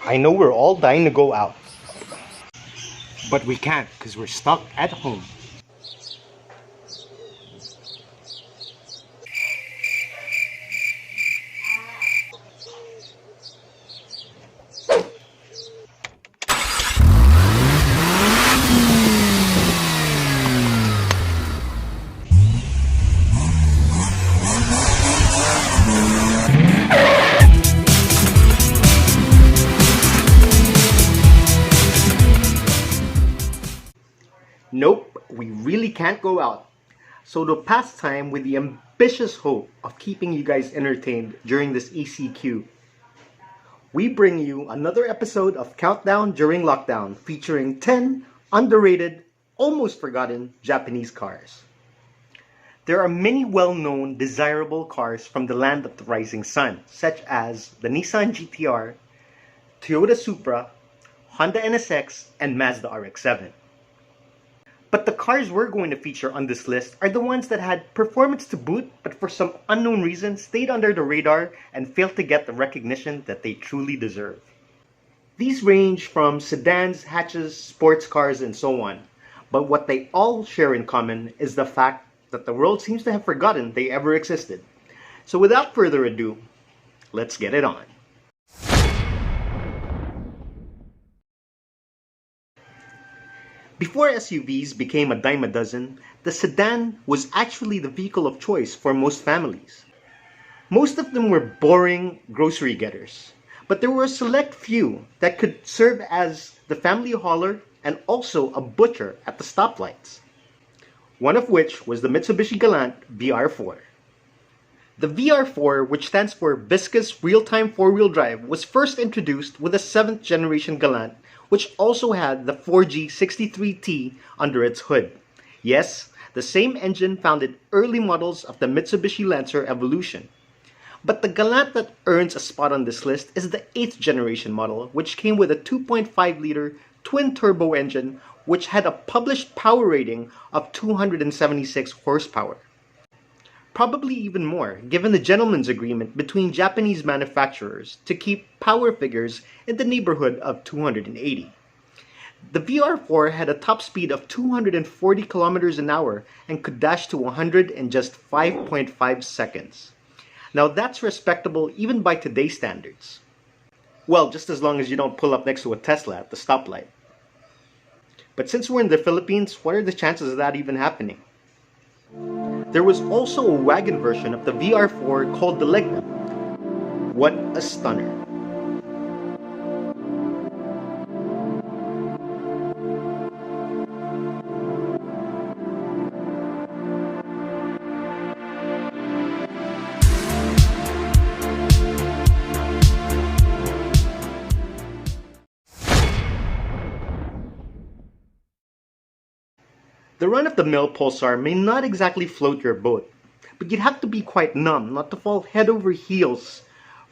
I know we're all dying to go out, but we can't because we're stuck at home. Nope, we really can't go out. So to pass time with the ambitious hope of keeping you guys entertained during this ECQ, we bring you another episode of Countdown During Lockdown featuring 10 underrated, almost forgotten Japanese cars. There are many well-known, desirable cars from the land of the rising sun, such as the Nissan GTR, Toyota Supra, Honda NSX, and Mazda RX-7. But the cars we're going to feature on this list are the ones that had performance to boot, but for some unknown reason stayed under the radar and failed to get the recognition that they truly deserve. These range from sedans, hatches, sports cars, and so on. But what they all share in common is the fact that the world seems to have forgotten they ever existed. So without further ado, let's get it on. Before SUVs became a dime a dozen, the sedan was actually the vehicle of choice for most families. Most of them were boring grocery getters, but there were a select few that could serve as the family hauler and also a butcher at the stoplights. One of which was the Mitsubishi Galant VR4. The VR4, which stands for Viscous Real-Time 4-Wheel Drive, was first introduced with the 7th generation Galant, which also had the 4G63T under its hood. Yes, the same engine found in early models of the Mitsubishi Lancer Evolution. But the Galant that earns a spot on this list is the 8th generation model, which came with a 2.5-liter twin-turbo engine, which had a published power rating of 276 horsepower. Probably even more, given the gentleman's agreement between Japanese manufacturers to keep power figures in the neighborhood of 280. The VR4 had a top speed of 240 kilometers an hour and could dash to 100 in just 5.5 seconds. Now that's respectable even by today's standards. Well, just as long as you don't pull up next to a Tesla at the stoplight. But since we're in the Philippines, what are the chances of that even happening? There was also a wagon version of the VR4 called the Legnum. What a stunner. The run-of-the-mill Pulsar may not exactly float your boat, but you'd have to be quite numb not to fall head over heels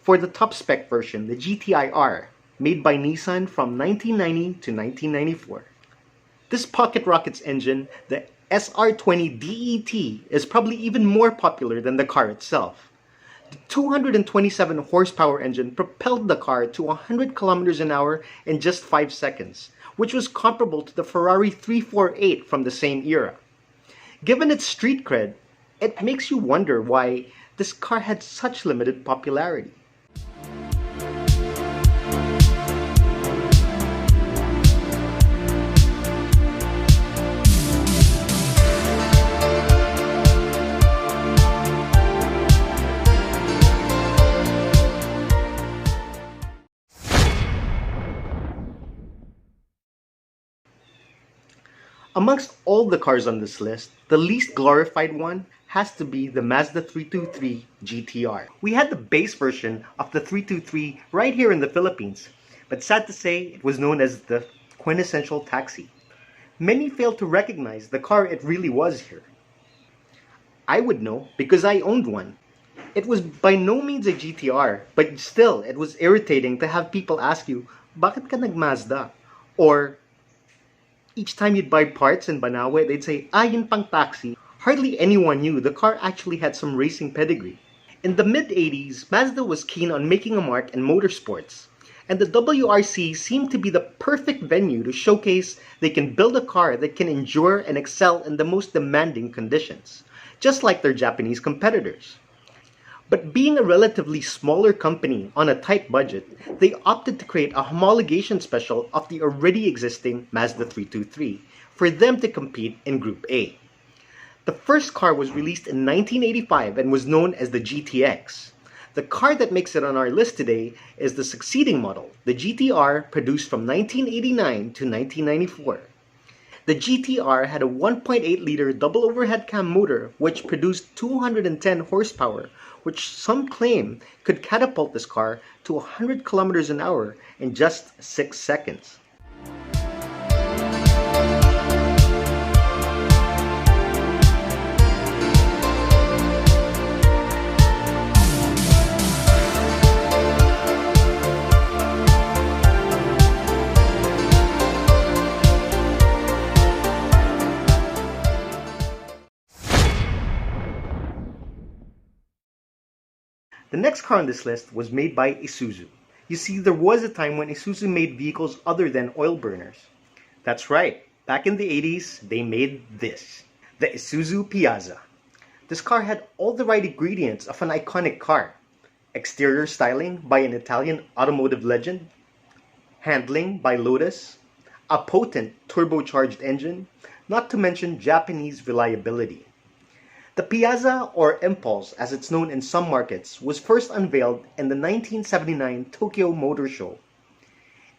for the top-spec version, the GTI-R, made by Nissan from 1990 to 1994. This pocket rocket's engine, the SR20 DET, is probably even more popular than the car itself. The 227 horsepower engine propelled the car to 100 kilometers an hour in just 5 seconds, which was comparable to the Ferrari 348 from the same era. Given its street cred, it makes you wonder why this car had such limited popularity. Amongst all the cars on this list, the least glorified one has to be the Mazda 323 GTR. We had the base version of the 323 right here in the Philippines, but sad to say, it was known as the quintessential taxi. Many failed to recognize the car it really was here. I would know because I owned one. It was by no means a GTR, but still, it was irritating to have people ask you, bakit ka nag-Mazda? Or, each time you'd buy parts in Banawe, they'd say, yun pang taxi. Hardly anyone knew the car actually had some racing pedigree. In the mid-80s, Mazda was keen on making a mark in motorsports, And the WRC seemed to be the perfect venue to showcase they can build a car that can endure and excel in the most demanding conditions, just like their Japanese competitors. But being a relatively smaller company on a tight budget, they opted to create a homologation special of the already existing Mazda 323 for them to compete in Group A. The first car was released in 1985 and was known as the GTX. The car that makes it on our list today is the succeeding model, the GTR, produced from 1989 to 1994. The GTR had a 1.8-liter double overhead cam motor which produced 210 horsepower, which some claim could catapult this car to 100 kilometers an hour in just 6 seconds. The next car on this list was made by Isuzu. You see, there was a time when Isuzu made vehicles other than oil burners. That's right, back in the 80s, they made this, the Isuzu Piazza. This car had all the right ingredients of an iconic car. Exterior styling by an Italian automotive legend, handling by Lotus, a potent turbocharged engine, not to mention Japanese reliability. The Piazza, or Impulse as it's known in some markets, was first unveiled in the 1979 Tokyo Motor Show.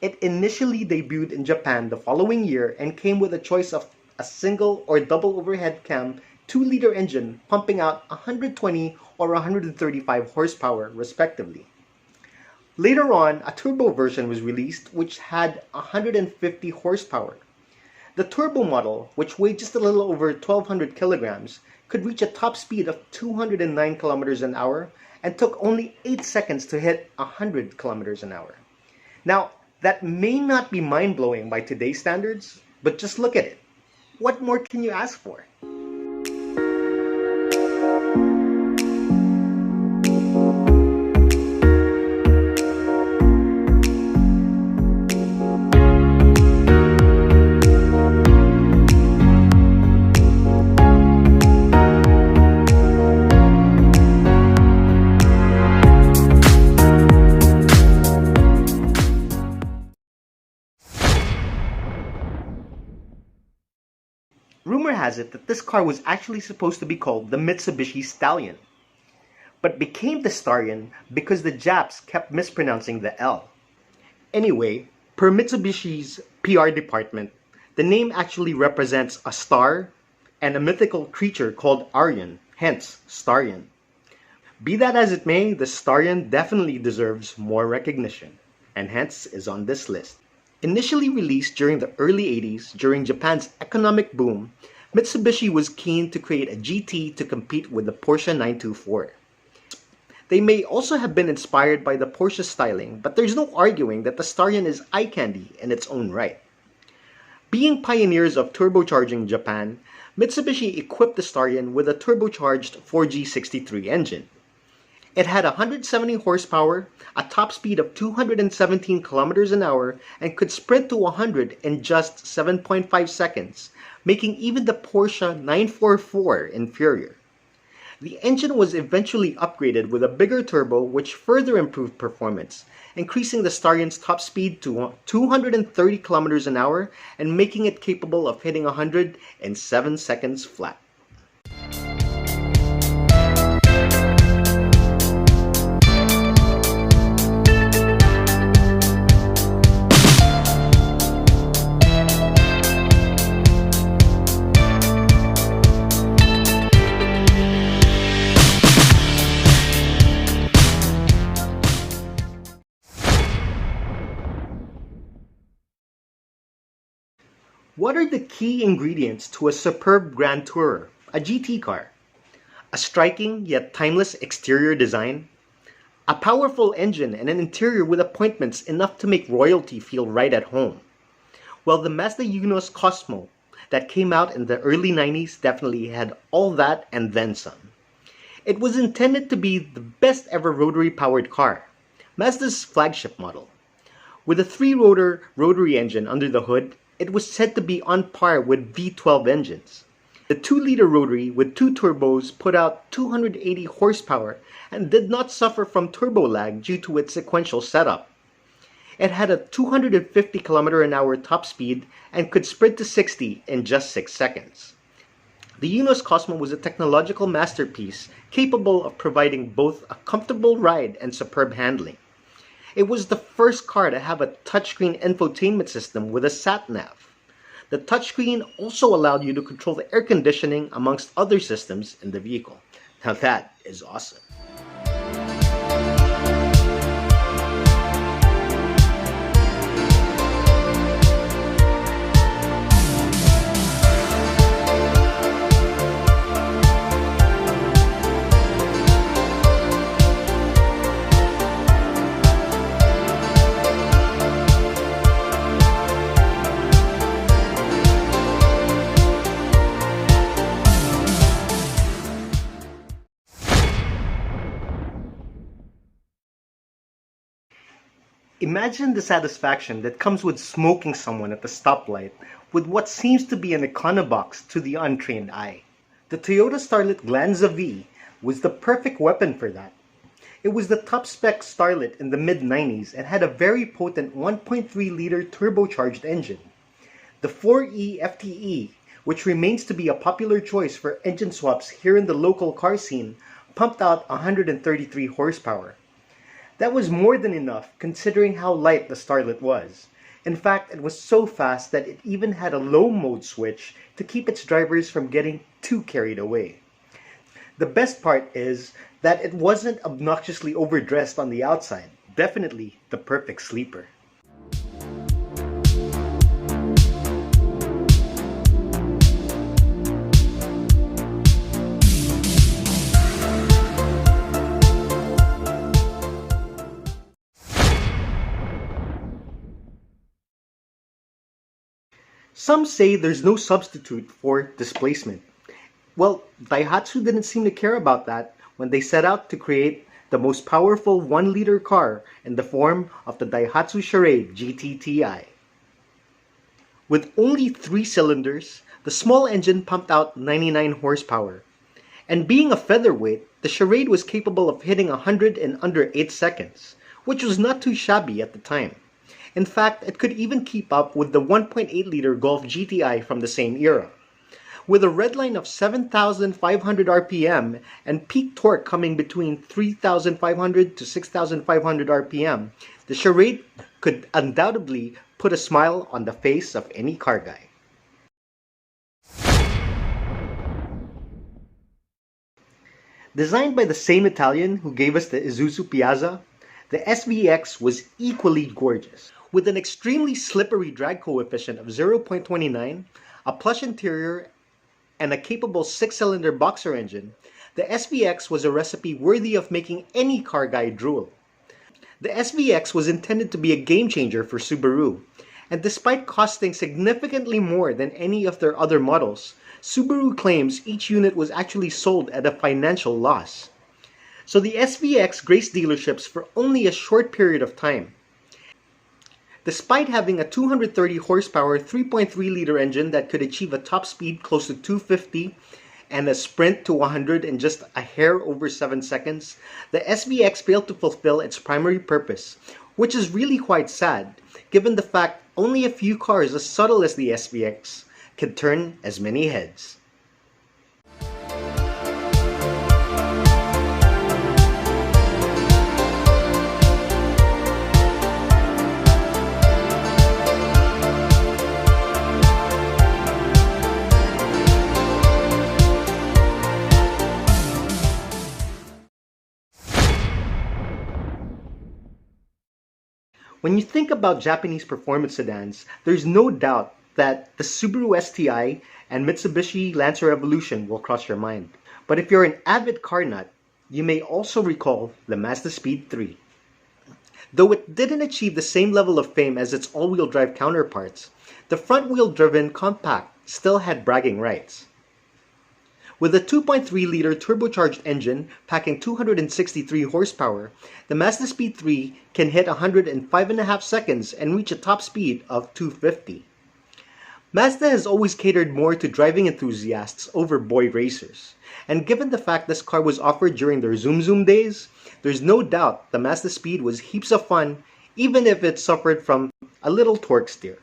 It initially debuted in Japan the following year and came with a choice of a single or double overhead cam 2-liter engine pumping out 120 or 135 horsepower respectively. Later on, a turbo version was released which had 150 horsepower. The turbo model, which weighed just a little over 1,200 kilograms, could reach a top speed of 209 kilometers an hour and took only 8 seconds to hit 100 kilometers an hour. Now, that may not be mind-blowing by today's standards, but just look at it. What more can you ask for? Rumor has it that this car was actually supposed to be called the Mitsubishi Starion, but became the Starion because the Japs kept mispronouncing the L. Anyway, per Mitsubishi's PR department, the name actually represents a star and a mythical creature called Aryan, hence Starion. Be that as it may, the Starion definitely deserves more recognition, and hence is on this list. Initially released during the early 80s, during Japan's economic boom, Mitsubishi was keen to create a GT to compete with the Porsche 924. They may also have been inspired by the Porsche styling, but there's no arguing that the Starion is eye candy in its own right. Being pioneers of turbocharging Japan, Mitsubishi equipped the Starion with a turbocharged 4G63 engine. It had 170 horsepower, a top speed of 217 kilometers an hour, and could sprint to 100 in just 7.5 seconds, making even the Porsche 944 inferior. The engine was eventually upgraded with a bigger turbo which further improved performance, increasing the Starion's top speed to 230 kilometers an hour and making it capable of hitting 100 in 7 seconds flat. What are the key ingredients to a superb Grand Tourer, a GT car? A striking yet timeless exterior design, a powerful engine and an interior with appointments enough to make royalty feel right at home. Well, the Mazda Cosmo that came out in the early 90s definitely had all that and then some. It was intended to be the best ever rotary powered car, Mazda's flagship model. With a 3-rotor rotary engine under the hood, it was said to be on par with V12 engines. The 2-liter rotary with 2 turbos put out 280 horsepower and did not suffer from turbo lag due to its sequential setup. It had a 250 km/h top speed and could sprint to 60 in just 6 seconds. The Unos Cosmo was a technological masterpiece capable of providing both a comfortable ride and superb handling. It was the first car to have a touchscreen infotainment system with a sat-nav. The touchscreen also allowed you to control the air conditioning amongst other systems in the vehicle. Now that is awesome. Imagine the satisfaction that comes with smoking someone at the stoplight with what seems to be an Econobox to the untrained eye. The Toyota Starlet Glanza V was the perfect weapon for that. It was the top-spec Starlet in the mid-90s and had a very potent 1.3-liter turbocharged engine. The 4E FTE, which remains to be a popular choice for engine swaps here in the local car scene, pumped out 133 horsepower. That was more than enough considering how light the Starlet was. In fact, it was so fast that it even had a low mode switch to keep its drivers from getting too carried away. The best part is that it wasn't obnoxiously overdressed on the outside. Definitely the perfect sleeper. Some say there's no substitute for displacement. Well, Daihatsu didn't seem to care about that when they set out to create the most powerful 1-liter car in the form of the Daihatsu Charade GTI. With only 3 cylinders, the small engine pumped out 99 horsepower. And being a featherweight, the Charade was capable of hitting 100 in under 8 seconds, which was not too shabby at the time. In fact, it could even keep up with the 1.8-liter Golf GTI from the same era. With a redline of 7,500 RPM and peak torque coming between 3,500 to 6,500 RPM, the Charade could undoubtedly put a smile on the face of any car guy. Designed by the same Italian who gave us the Isuzu Piazza, the SVX was equally gorgeous. With an extremely slippery drag coefficient of 0.29, a plush interior, and a capable 6-cylinder boxer engine, the SVX was a recipe worthy of making any car guy drool. The SVX was intended to be a game changer for Subaru, and despite costing significantly more than any of their other models, Subaru claims each unit was actually sold at a financial loss. So the SVX graced dealerships for only a short period of time. Despite having a 230 horsepower 3.3-liter engine that could achieve a top speed close to 250 and a sprint to 100 in just a hair over 7 seconds, the SVX failed to fulfill its primary purpose, which is really quite sad, given the fact only a few cars as subtle as the SVX can turn as many heads. When you think about Japanese performance sedans, there's no doubt that the Subaru STI and Mitsubishi Lancer Evolution will cross your mind. But if you're an avid car nut, you may also recall the Mazda Speed 3. Though it didn't achieve the same level of fame as its all-wheel drive counterparts, the front-wheel driven compact still had bragging rights. With a 2.3-liter turbocharged engine packing 263 horsepower, the Mazda Speed 3 can hit 105.5 seconds and reach a top speed of 250. Mazda has always catered more to driving enthusiasts over boy racers, and given the fact this car was offered during their Zoom Zoom days, there's no doubt the Mazda Speed was heaps of fun, even if it suffered from a little torque steer.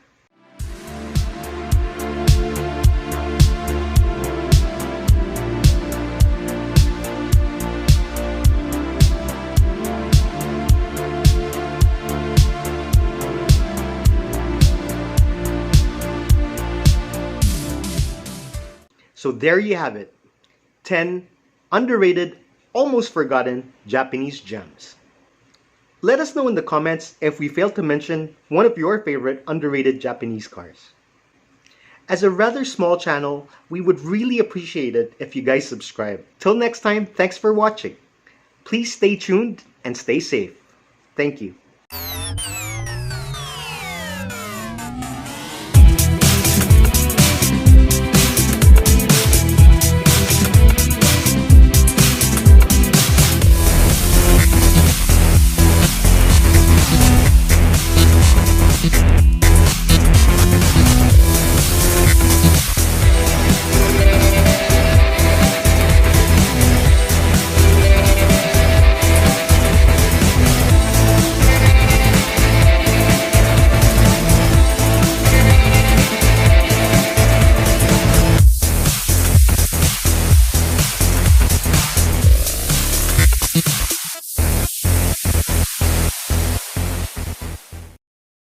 So there you have it, 10 underrated, almost forgotten Japanese gems. Let us know in the comments if we failed to mention one of your favorite underrated Japanese cars. As a rather small channel, we would really appreciate it if you guys subscribe. Till next time, thanks for watching. Please stay tuned and stay safe. Thank you.